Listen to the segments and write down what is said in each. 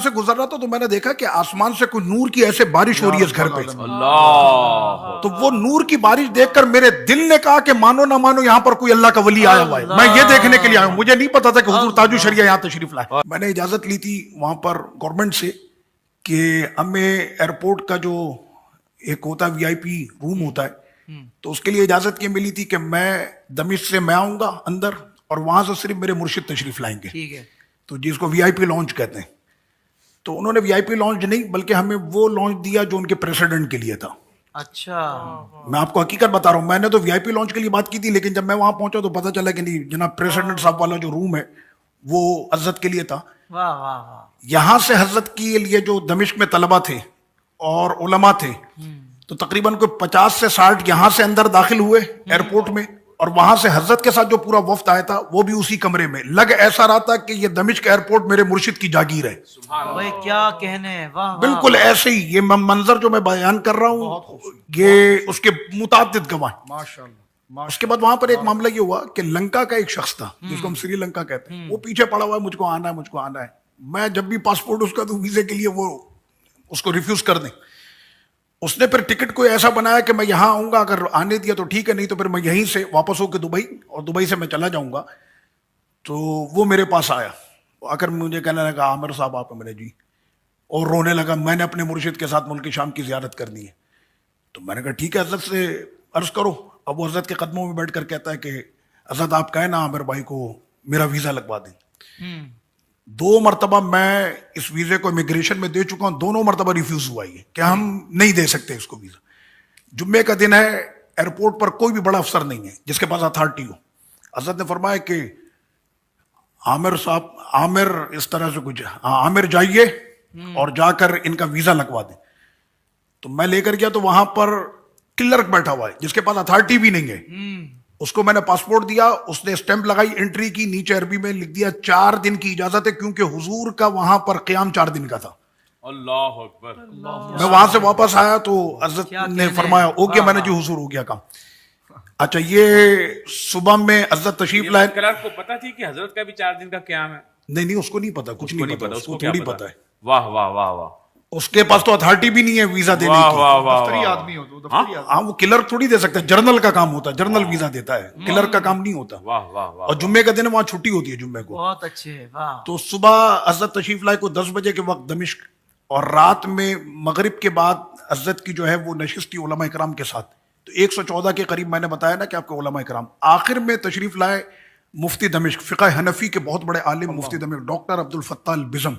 سے گزر رہا تھا تو میں نے دیکھا کہ آسمان سے کوئی نور کی ایسے بارش ہو رہی ہے اس گھر پہ. اللہ تو وہ نور کی بارش دیکھ کر میرے دل نے کہا کہ مانو نہ مانو یہاں پر کوئی اللہ کا ولی آیا ہوا ہے. میں یہ دیکھنے کے لیے آیا ہوں, مجھے نہیں پتا تھا کہ حضور تاج الشریعہ یہاں تشریف لائے. میں نے اجازت لی تھی وہاں پر گورنمنٹ سے کہ ہمیں ایئرپورٹ کا جو ایک ہوتا ہے وی آئی پی روم ہوتا ہے, تو اس کے لیے اجازت یہ ملی تھی کہ میں دمشق سے میں آؤں گا اندر اور وہاں سے صرف میرے مرشد تشریف لائیں گے. ٹھیک ہے, تو جس کو وی آئی پی لانچ کہتے ہیں. تو انہوں نے وی آئی پی لانچ نہیں بلکہ ہمیں وہ لانچ دیا جو ان کے پریسیڈنٹ کے لیے تھا. اچھا, میں آپ کو حقیقت بتا رہا ہوں, میں نے تو وی آئی پی لانچ کے لیے بات کی تھی, لیکن جب میں وہاں پہنچا تو پتا چلا کہ نہیں جناب پریسیڈنٹ صاحب والا جو روم ہے وہ حضرت کے لیے تھا. واہ واہ واہ, یہاں سے حضرت کے لیے جو دمشق میں طلبہ تھے اور علماء تھے تو تقریباً کوئی 50 سے 60 یہاں سے اندر داخل ہوئے ایئرپورٹ میں, اور وہاں سے حضرت کے ساتھ جو پورا وفد آیا تھا وہ بھی اسی کمرے میں. لگ ایسا رہا تھا کہ یہ دمشق ایئرپورٹ میرے مرشد کی جاگیر ہے. بھائی کیا کہنے, واہ بالکل ایسے ہی یہ منظر جو میں بیان کر رہا ہوں یہ اس کے متعدد گواہ. اس کے بعد وہاں پر ایک معاملہ یہ ہوا کہ لنکا کا ایک شخص تھا جس کو ہم سری لنکا کہتے ہیں, وہ پیچھے پڑا ہوا ہے مجھ کو آنا ہے مجھ کو آنا ہے. میں جب بھی پاسپورٹ اس کا دوں ویزے کے لیے وہ اس کو ریفیوز کر دیں. اس نے پھر ٹکٹ کوئی ایسا بنایا کہ میں یہاں آؤں گا, اگر آنے دیا تو ٹھیک ہے, نہیں تو پھر میں یہیں سے واپس ہو کے دبئی اور دبئی سے میں چلا جاؤں گا. تو وہ میرے پاس آیا, آ کر مجھے کہنے لگا عامر صاحب آپ ہیں؟ میں نے جی, اور رونے لگا. میں نے اپنے مرشد کے ساتھ ملک شام کی زیارت کرنی ہے. تو میں نے کہا ٹھیک ہے حضرت سے عرض کرو. اب وہ حضرت کے قدموں میں بیٹھ کر کہتا ہے کہ حضرت آپ کہیں نا عامر بھائی کو میرا ویزا لگوا دیں. 2 مرتبہ میں اس ویزے کو امیگریشن میں دے چکا ہوں, دونوں مرتبہ ریفیوز ہوا ہے کہ ہم نہیں دے سکتے اس کو ویزا. جمعے کا دن ہے, ایئرپورٹ پر کوئی بھی بڑا افسر نہیں ہے جس کے پاس اتھارٹی ہو. حضرت نے فرمایا کہ عامر صاحب, عامر اس طرح سے کچھ, عامر جائیے اور جا کر ان کا ویزا لگوا دیں. تو میں لے کر گیا تو وہاں پر کلرک بیٹھا ہوا ہے جس کے پاس اتھارٹی بھی نہیں ہے. اس کو میں نے پاسپورٹ دیا, اس نے اسٹیمپ لگائی, انٹری کی, نیچے عربی میں لکھ دیا 4 دن کی اجازت ہے, کیونکہ حضور کا وہاں پر قیام 4 دن کا تھا. اللہ اکبر. میں وہاں سے واپس آیا تو حضرت نے فرمایا ہو گیا. میں نے جی حضور ہو گیا کام. اچھا یہ صبح میں حضرت تشریف لائے. کلرک کو پتا تھی کہ حضرت کا بھی 4 دن کا قیام ہے؟ نہیں اس کو نہیں پتا, کچھ نہیں پتا, اس کو تھوڑی پتا ہے. واہ واہ واہ واہ, اس کے پاس تو اتھارٹی بھی نہیں ہے ویزا دینے کی. دفتری آدمی ہو تو ہاں وہ کلرک تھوڑی دے سکتا ہے, جرنل کا کام ہوتا ہے, جرنل ویزا دیتا ہے, کلرک کا کام نہیں ہوتا. واہ واہ واہ. اور جمعے کا دن وہاں چھٹی ہوتی ہے جمعے کو. بہت اچھے, واہ. تو صبح حضرت تشریف لائے کو 10 بجے کے وقت دمشق, اور رات میں مغرب کے بعد حضرت کی جو ہے وہ نشست تھی علماء اکرام کے ساتھ. تو 114 کے قریب میں نے بتایا نا کہ آپ کے علماء اکرام. آخر میں تشریف لائے مفتی دمشق, فقہ حنفی کے بہت بڑے عالم مفتی دمشق ڈاکٹر عبد الفتاح البزم.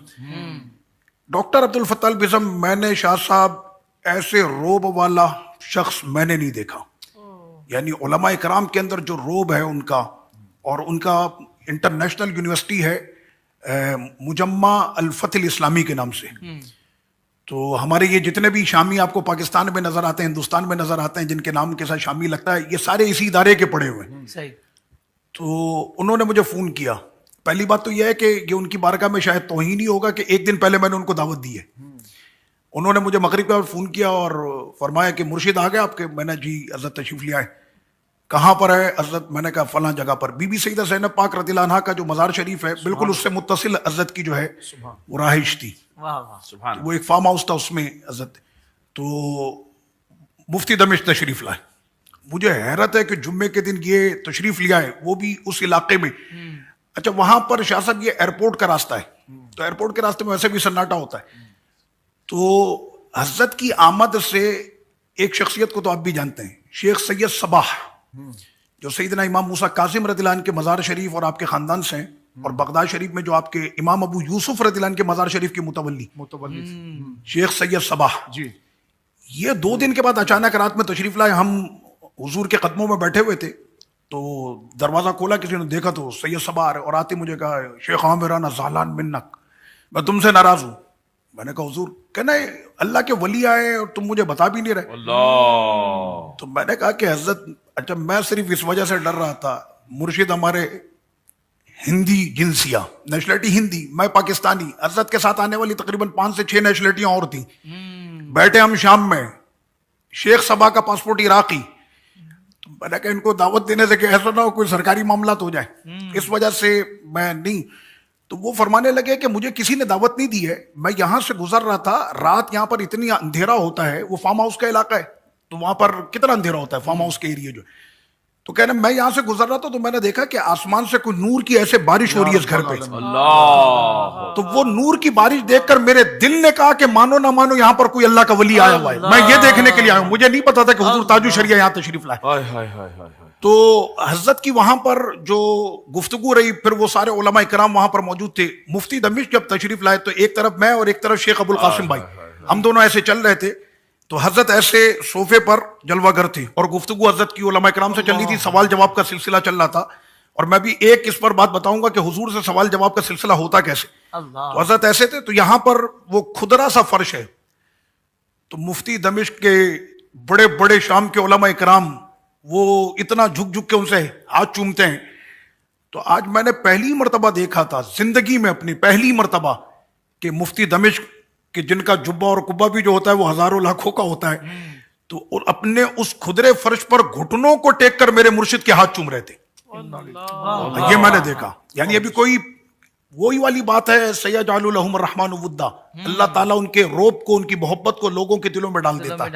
ڈاکٹر عبد الفتاح البزم, میں نے شاہ صاحب ایسے روب والا شخص میں نے نہیں دیکھا. یعنی علماء اکرام کے اندر جو روب ہے ان کا, اور ان کا انٹرنیشنل یونیورسٹی ہے مجمع الفتح الاسلامی کے نام سے. تو ہمارے یہ جتنے بھی شامی آپ کو پاکستان میں نظر آتے ہیں, ہندوستان میں نظر آتے ہیں, جن کے نام کے ساتھ شامی لگتا ہے, یہ سارے اسی ادارے کے پڑھے ہوئے ہیں. صحیح. تو انہوں نے مجھے فون کیا. پہلی بات تو یہ ہے کہ یہ ان کی بارگاہ میں شاید توہین ہی ہوگا کہ 1 دن پہلے میں نے ان کو دعوت دی ہے. انہوں نے مجھے مغرب کے وقت فون کیا اور فرمایا کہ مرشد آ گئے آپ کے. میں نے جی حضرت تشریف لے آئے. کہاں پر ہے حضرت؟ میں نے کہا فلاں جگہ پر. بی بی سیدہ زینب پاک رضی اللہ عنہا کا جو مزار شریف ہے بالکل اس سے متصل حضرت کی جو ہے وہ رہائش تھی. واہ واہ, سبحان. وہ ایک فارم ہاؤس تھا, اس میں حضرت. تو مفتی دمشق تشریف لائے. مجھے حیرت ہے کہ جمعے کے دن یہ تشریف لے آئے, وہ بھی اس علاقے میں. اچھا وہاں پر شاہ صاحب یہ ایئرپورٹ کا راستہ ہے, تو ایئرپورٹ کے راستے میں ویسے بھی سناٹا ہوتا ہے. تو حضرت کی آمد سے ایک شخصیت کو تو آپ بھی جانتے ہیں, شیخ سید صباح, جو سیدنا امام موسیٰ کاظم رضی اللہ عنہ کے مزار شریف اور آپ کے خاندان سے ہیں, اور بغداد شریف میں جو آپ کے امام ابو یوسف رضی اللہ عنہ کے مزار شریف کے متولی شیخ سید صباح جی. یہ 2 دن کے بعد اچانک رات میں تشریف لائے. ہم حضور کے قدموں میں بیٹھے ہوئے تھے تو دروازہ کھولا, کسی نے دیکھا تو سید صباح آ رہے, اور آتے مجھے کہا شیخ عامرانہ زعلان منک, میں تم سے ناراض ہوں. میں نے کہا حضور کہنا اللہ کے ولی آئے اور تم مجھے بتا بھی نہیں رہے. اللہ. تو میں نے کہا کہ حضرت اچھا میں صرف اس وجہ سے ڈر رہا تھا, مرشد ہمارے ہندی جنسیہ, نیشنلٹی ہندی, میں پاکستانی. حضرت کے ساتھ آنے والی تقریباً 5 سے 6 نیشنلٹیاں اور تھیں. بیٹھے ہم شام میں, شیخ صبا کا پاسپورٹ عراقی. تو میں نے کہا ان کو دعوت دینے سے کہ ایسا نہ ہو کوئی سرکاری معاملات ہو جائے, اس وجہ سے میں نہیں. تو وہ فرمانے لگے کہ مجھے کسی نے دعوت نہیں دی ہے، میں یہاں سے گزر رہا تھا، رات یہاں پر اتنی اندھیرا ہوتا ہے، وہ فارم ہاؤس کا علاقہ ہے تو وہاں پر کتنا اندھیرا ہوتا ہے فارم ہاؤس کے ایریا جو، تو کہنا میں یہاں سے گزر رہا تھا تو میں نے دیکھا کہ آسمان سے کوئی نور کی ایسے بارش ہو رہی ہے اس گھر پہ. اللہ. تو وہ نور کی بارش دیکھ کر میرے دل نے کہا کہ مانو نہ مانو یہاں پر کوئی اللہ کا ولی آیا ہوا ہے. میں یہ دیکھنے کے لیے آیا ہوں، مجھے نہیں پتا تھا کہ حضور تاج الشریعہ یہاں تشریف لائے. ہائے ہائے ہائے ہائے. تو حضرت کی وہاں پر جو گفتگو رہی، پھر وہ سارے علماء کرام وہاں پر موجود تھے. مفتی دمشق جب تشریف لائے تو ایک طرف میں اور ایک طرف شیخ ابو القاسم بھائی، ہم دونوں ایسے چل رہے تھے. تو حضرت ایسے صوفے پر جلوہ گر تھے اور گفتگو حضرت کی علماء کرام سے چل رہی تھی، سوال جواب کا سلسلہ چل رہا تھا. اور میں بھی ایک اس پر بات بتاؤں گا کہ حضور سے سوال جواب کا سلسلہ ہوتا کیسے. تو حضرت ایسے تھے، تو یہاں پر وہ کھدرا سا فرش ہے، تو مفتی دمشق کے بڑے بڑے شام کے علماء کرام وہ اتنا جھک جھک کے ان سے ہاتھ چومتے ہیں. تو آج میں نے پہلی مرتبہ دیکھا تھا زندگی میں، اپنی پہلی مرتبہ، کہ مفتی دمشق کہ جن کا جبہ اور قبہ بھی جو ہوتا ہے وہ ہزاروں لاکھوں کا ہوتا ہے، تو اپنے اس کھدرے فرش پر گھٹنوں کو ٹیک کر میرے مرشد کے ہاتھ چوم رہے تھے. یہ میں نے دیکھا. یعنی ابھی کوئی وہی والی بات ہے، سیجعل لہم الرحمن ودا، اللہ تعالیٰ ان کے روب کو، ان کی محبت کو لوگوں کے دلوں میں ڈال دیتا ہے.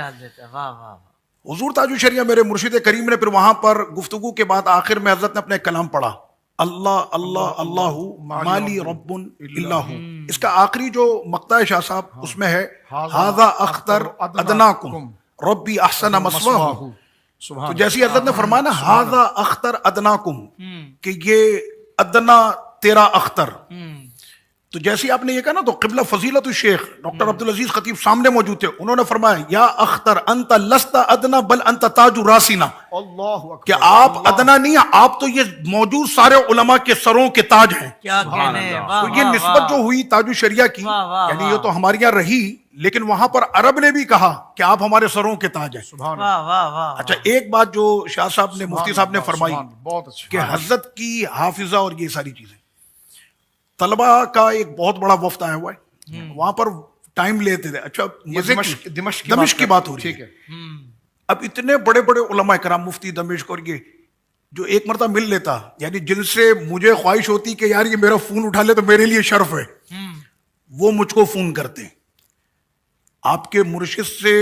حضور تاج الشریعہ میرے مرشد کریم نے پھر وہاں پر گفتگو کے بعد آخر میں حضرت نے اپنا ایک کلام پڑھا، اللہ اللہ اللہ مالی رب اللہ. اس کا آخری جو مقطع ہے شاہ صاحب، اس میں ہے ھذا اختر ادناکم ربی احسن مثواہ. تو جیسی حضرت نے فرمایا نا ھذا اختر ادناکم، کہ یہ ادنا تیرا اختر، تو جیسی آپ نے یہ کہا نا، تو قبلہ فضیلت الشیخ ڈاکٹر عبدالعزیز خطیب سامنے موجود تھے، انہوں نے فرمایا یا اختر انت لست ادنا بل انت تاج راسنا، کہ آپ ادنا نہیں، آپ تو یہ موجود سارے علماء کے سروں کے تاج ہیں. تو یہ نسبت جو ہوئی تاج الشریعہ کی، یعنی یہ تو ہمارے یہاں رہی، لیکن وہاں پر عرب نے بھی کہا کہ آپ ہمارے سروں کے تاج ہیں. اچھا ایک بات جو شاہ صاحب نے، مفتی صاحب نے فرمائی کہ حضرت کی حافظہ اور یہ ساری چیزیں، طلبہ کا ایک بہت بڑا وفد آیا ہوا ہے وہاں پر، ٹائم لیتے تھے. اچھا دمشق کی بات ہو رہی ہے. اب اتنے بڑے بڑے علماء کرام، مفتی دمشق اور یہ جو ایک مرتبہ مل لیتا، یعنی جن سے مجھے خواہش ہوتی کہ یار یہ میرا فون اٹھا لے تو میرے لیے شرف ہے، وہ مجھ کو فون کرتے ہیں. آپ کے مرشد سے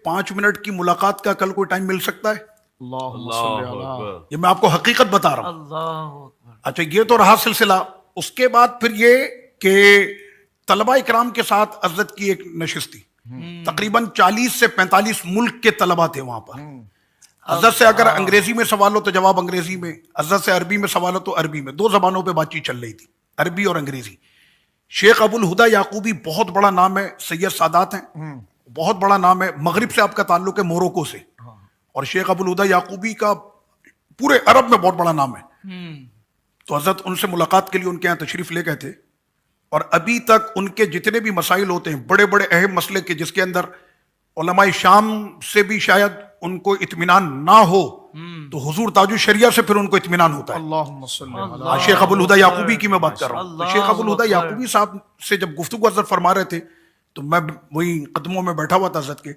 5 منٹ کی ملاقات کا کل کوئی ٹائم مل سکتا ہے؟ یہ میں آپ کو حقیقت بتا رہا ہوں. اچھا یہ تو رہا سلسلہ. اس کے بعد پھر یہ کہ طلبہ اکرام کے ساتھ حضرت کی ایک نشست تھی، تقریباً 40 سے 45 ملک کے طلبہ تھے وہاں پر. حضرت سے اگر انگریزی میں سوال ہو تو جواب انگریزی میں، حضرت سے عربی میں سوال ہو تو عربی میں، 2 زبانوں پہ بات چیت چل رہی تھی، عربی اور انگریزی. شیخ ابو الہدیٰ یعقوبی بہت بڑا نام ہے، سید سادات ہیں، بہت بڑا نام ہے. مغرب سے آپ کا تعلق ہے، موروکو سے. اور شیخ ابو الہدیٰ یعقوبی کا پورے عرب میں بہت بڑا نام ہے. تو حضرت ان سے ملاقات کے لیے ان کے یہاں تشریف لے گئے تھے، اور ابھی تک ان کے جتنے بھی مسائل ہوتے ہیں بڑے بڑے اہم مسئلے کے، جس کے اندر علماء شام سے بھی شاید ان کو اطمینان نہ ہو، تو حضور تاج الشریعہ سے پھر ان کو اطمینان ہوتا ہے. اللہم صلی اللہ. شیخ ابو الہدیٰ یعقوبی کی میں بات کر رہا ہوں. تو شیخ ابو الہدیٰ یعقوبی صاحب سے جب گفتگو حضرت فرما رہے تھے تو میں وہی قدموں میں بیٹھا ہوا تھا حضرت کے.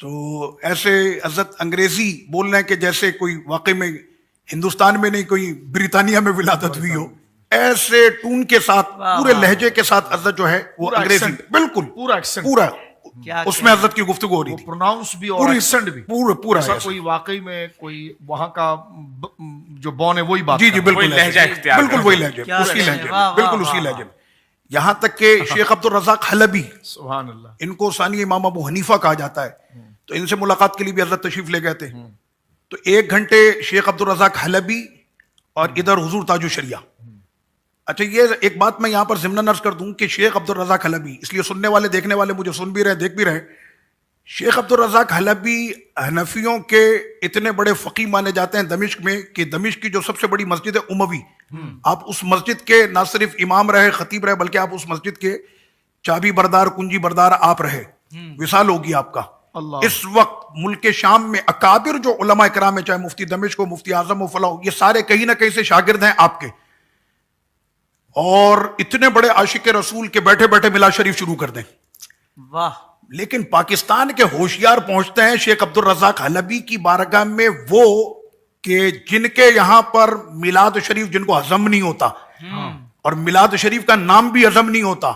تو ایسے حضرت انگریزی بول رہے ہیں کہ جیسے کوئی واقعی میں ہندوستان میں نہیں، کوئی برطانیہ میں ولادت ہوئی ہو، ایسے ٹون کے ساتھ، پورے لہجے کے ساتھ حضرت جو ہے وہ انگریزی بالکل پورا اس میں حضرت کی گفتگو ہو رہی تھی، پروناؤنس بھی اور ایکسنٹ بھی پورا. کوئی واقعی میں کوئی وہاں کا جو بون ہے وہی بات. جی بالکل لہجہ اختیار، بالکل وہی لہجے، اسی لہجے، بالکل اسی لہجے میں. یہاں تک کہ شیخ عبد الرزاق حلبی، سبحان اللہ، ان کو ثانی امام ابو حنیفہ کہا جاتا ہے، تو ان سے ملاقات کے لیے بھی حضرت تشریف لے گئے تھے. تو 1 گھنٹے شیخ عبد الرزاق حلبی اور ادھر حضور تاج الشریعہ. اچھا یہ ایک بات میں یہاں پر ضمناً عرض کر دوں کہ شیخ عبد الرزاق حلبی، اس لیے سننے والے دیکھنے والے مجھے سن بھی رہے دیکھ بھی رہے، شیخ عبد الرزاق حلبی حنفیوں کے اتنے بڑے فقی مانے جاتے ہیں دمشق میں، کہ دمشق کی جو سب سے بڑی مسجد ہے اموی، آپ اس مسجد کے نہ صرف امام رہے، خطیب رہے، بلکہ آپ اس مسجد کے چابی بردار، کنجی بردار آپ رہے. وصال ہوگی آپ کا. اس وقت ملک شام میں اکابر جو علماء کرام ہیں، چاہے مفتی دمشق ہو، مفتی اعظم ہو، فلاں، یہ سارے کہیں نہ کہیں سے شاگرد ہیں آپ کے، اور اتنے بڑے عاشق رسول کے بیٹھے بیٹھے میلاد شریف شروع کر دیں. واہ. لیکن پاکستان کے ہوشیار پہنچتے ہیں شیخ عبد الرزاق حلبی کی بارگاہ میں، وہ کہ جن کے یہاں پر میلاد شریف جن کو ہضم نہیں ہوتا، اور میلاد شریف کا نام بھی عزم نہیں ہوتا.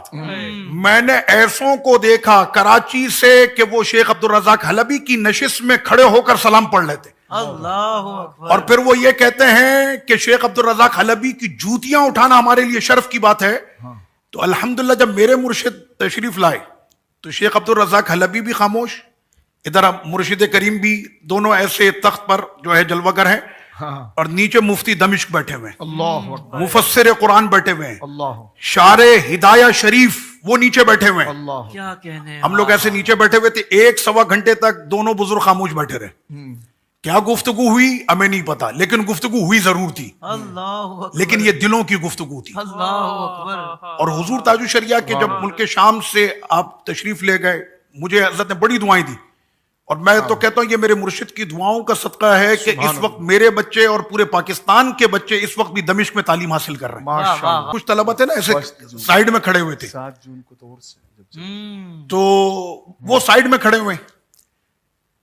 میں نے ایسوں کو دیکھا کراچی سے کہ وہ شیخ عبدالرزاق حلبی کی نشست میں کھڑے ہو کر سلام پڑھ لیتے, اللہ اکبر. اور پھر وہ یہ کہتے ہیں کہ شیخ عبدالرزاق حلبی کی جوتیاں اٹھانا ہمارے لیے شرف کی بات ہے. تو الحمدللہ جب میرے مرشد تشریف لائے تو شیخ عبدالرزاق حلبی بھی خاموش, ادھر مرشد کریم بھی, دونوں ایسے تخت پر جو ہے جلوہ گر ہیں, اور نیچے مفتی دمشق بیٹھے ہوئے ہیں, اللہ اکبر مفسر قرآن بیٹھے ہوئے ہیں, اللہ شارع ہدایہ شریف وہ نیچے بیٹھے ہوئے ہیں. اللہ کیا کہنے, ہم لوگ ایسے نیچے بیٹھے ہوئے تھے, 1-1.25 گھنٹے تک دونوں بزرگ خاموش بیٹھے رہے. کیا گفتگو ہوئی ہمیں نہیں پتا, لیکن گفتگو ہوئی ضرور تھی, اللہ اکبر, لیکن یہ دلوں کی گفتگو تھی. اللہ اکبر. اور حضور تاج الشریعہ کے جب ملک شام سے آپ تشریف لے گئے, مجھے حضرت نے بڑی دعائیں دی, اور میں تو کہتا ہوں یہ میرے مرشد کی دعاؤں کا صدقہ ہے کہ اس وقت میرے بچے اور پورے پاکستان کے بچے اس وقت بھی دمشق میں تعلیم حاصل کر رہے ہیں. ماشاء اللہ. کچھ طلبہ تھے نا ایسے سائیڈ میں کھڑے ہوئے تھے, 7 جون کو تو سے تو وہ سائیڈ میں کھڑے ہوئے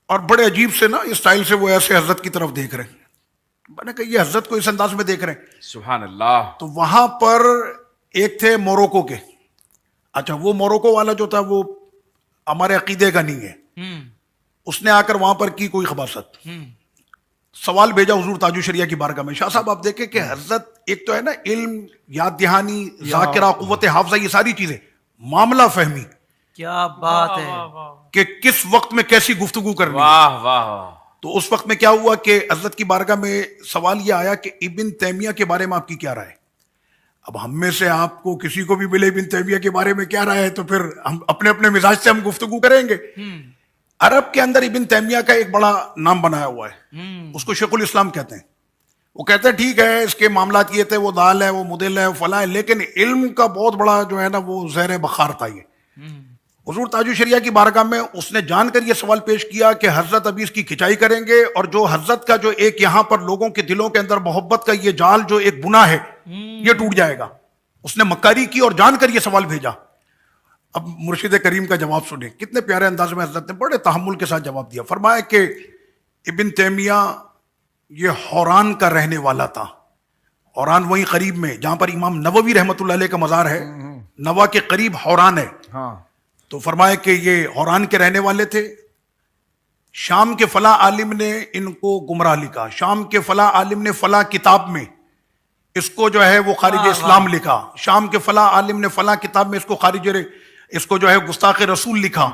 اور بڑے عجیب سے نا اسٹائل سے وہ ایسے حضرت کی طرف دیکھ رہے ہیں. میں نے کہا یہ حضرت کو اس انداز میں دیکھ رہے ہیں. سبحان اللہ. تو وہاں پر ایک تھے موروکو کے, اچھا وہ موروکو والا جو تھا وہ ہمارے عقیدے کا نہیں ہے, اس نے آ کر وہاں پر کی کوئی خباثت, سوال بھیجا حضور تاج الشریعہ کی بارگاہ میں, شاہ صاحب آپ دیکھیں کہ حضرت ایک تو ہے نا علم, یاد دہانی, ذاکرہ, قوت حافظہ, یہ ساری چیزیں, معاملہ فہمی, کیا بات ہے, کہ کس وقت میں کیسی گفتگو کرنی ہے. واہ واہ. تو اس وقت میں کیا ہوا کہ حضرت کی بارگاہ میں سوال یہ آیا کہ ابن تیمیہ کے بارے میں آپ کی کیا رائے. اب ہم میں سے آپ کو کسی کو بھی ملے ابن تیمیہ کے بارے میں کیا رائے ہے تو پھر ہم اپنے اپنے مزاج سے ہم گفتگو کریں گے. عرب کے اندر ابن تیمیہ کا ایک بڑا نام بنایا ہوا ہے, اس کو شیخ الاسلام کہتے ہیں. وہ کہتے ہیں ٹھیک ہے اس کے معاملات یہ تھے, وہ دال ہے, وہ مدل ہے, وہ فلاں ہے, لیکن علم کا بہت بڑا جو ہے نا وہ زہر بخار تھا. یہ حضور تاج الشریعہ کی بارگاہ میں اس نے جان کر یہ سوال پیش کیا کہ حضرت ابھی اس کی کھچائی کریں گے, اور جو حضرت کا جو ایک یہاں پر لوگوں کے دلوں کے اندر محبت کا یہ جال جو ایک بنا ہے یہ ٹوٹ جائے گا. اس نے مکاری کی اور جان کر یہ سوال بھیجا. اب مرشد کریم کا جواب سنیں, کتنے پیارے انداز میں حضرت نے بڑے تحمل کے ساتھ جواب دیا. فرمایا کہ ابن تیمیہ یہ حوران کا رہنے والا تھا. حوران وہیں قریب میں جہاں پر امام نووی رحمۃ اللہ علیہ کا مزار ہے, نوا کے قریب حوران ہے. تو فرمایا کہ یہ حوران کے رہنے والے تھے. شام کے فلاں عالم نے ان کو گمراہ لکھا, شام کے فلاں عالم نے فلاں کتاب میں اس کو جو ہے وہ خارج اسلام لکھا, شام کے فلاں عالم نے فلاں کتاب میں اس کو جو ہے گستاخ رسول لکھا,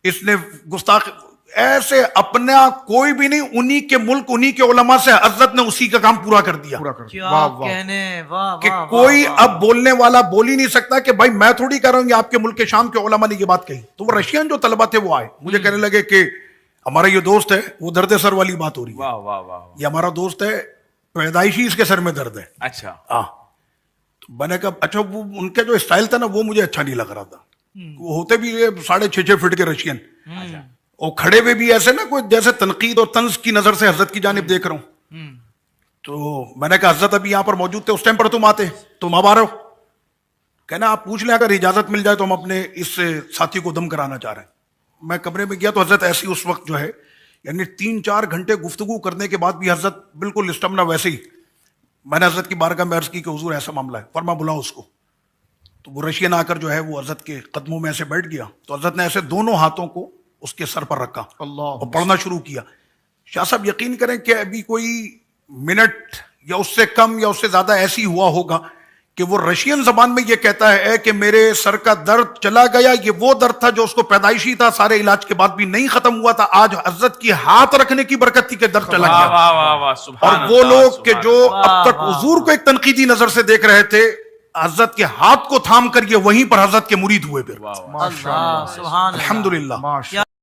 اس نے گستاخ, ایسے اپنا کوئی بھی نہیں, انہی کے ملک انہی کے علماء سے حضرت نے اسی کا کام پورا کر دیا. کیا کہنے, واہ کہ کوئی اب بولنے والا بول ہی نہیں سکتا کہ بھائی میں تھوڑی کر رہا ہوں, آپ کے ملک کے شام کے علماء نے یہ بات کہی. تو وہ رشین جو طلبہ تھے وہ آئے, مجھے کہنے لگے کہ ہمارا یہ دوست ہے, وہ درد سر والی بات ہو رہی ہے, واہ واہ واہ. یہ ہمارا دوست ہے, پیدائشی اس کے سر میں درد ہے. اچھا. تو میں نے کہا اچھا, وہ ان کا جو اسٹائل تھا نا وہ مجھے اچھا نہیں لگ رہا تھا. وہ ہوتے بھی 6.5 فٹ کے رشین, اور کھڑے ہوئے بھی ایسے نا کوئی جیسے تنقید اور طنز کی نظر سے حضرت کی جانب دیکھ رہا ہوں. تو میں نے کہا حضرت ابھی یہاں پر موجود تھے, اس ٹائم پر تم آتے, تم اب آ رہے ہو. کہنا آپ پوچھ لیں, اگر اجازت مل جائے تو ہم اپنے اس ساتھی کو دم کرانا چاہ رہے ہیں. میں کمرے میں گیا تو حضرت ایسی اس وقت جو ہے یعنی 3-4 گھنٹے گفتگو کرنے کے بعد بھی حضرت بالکل اسٹمنا ویسے ہی. میں نے حضرت کی بارگاہ میں عرض کی کہ حضور ایسا معاملہ ہے, فرما بلاؤ اس کو. تو وہ رشین آ کر جو ہے وہ حضرت کے قدموں میں ایسے بیٹھ گیا. تو حضرت نے ایسے دونوں ہاتھوں کو اس کے سر پر رکھا اور پڑھنا شروع کیا. شاہ صاحب یقین کریں کہ ابھی کوئی منٹ یا اس سے کم یا اس سے زیادہ ایسی ہوا ہوگا کہ وہ رشین زبان میں یہ کہتا ہے کہ میرے سر کا درد چلا گیا, یہ وہ درد تھا جو اس کو پیدائشی تھا, سارے علاج کے بعد بھی نہیں ختم ہوا تھا, آج حضرت کی ہاتھ رکھنے کی برکت تھی کہ درد چلا گیا. واہ واہ واہ. سبحان اور وہ لوگ کہ جو اب تک حضور کو ایک تنقیدی نظر سے دیکھ رہے تھے, حضرت کے ہاتھ کو تھام کر یہ وہیں پر حضرت کے مرید ہوئے. پھر اللہ, سبحان اللہ, الحمدللہ.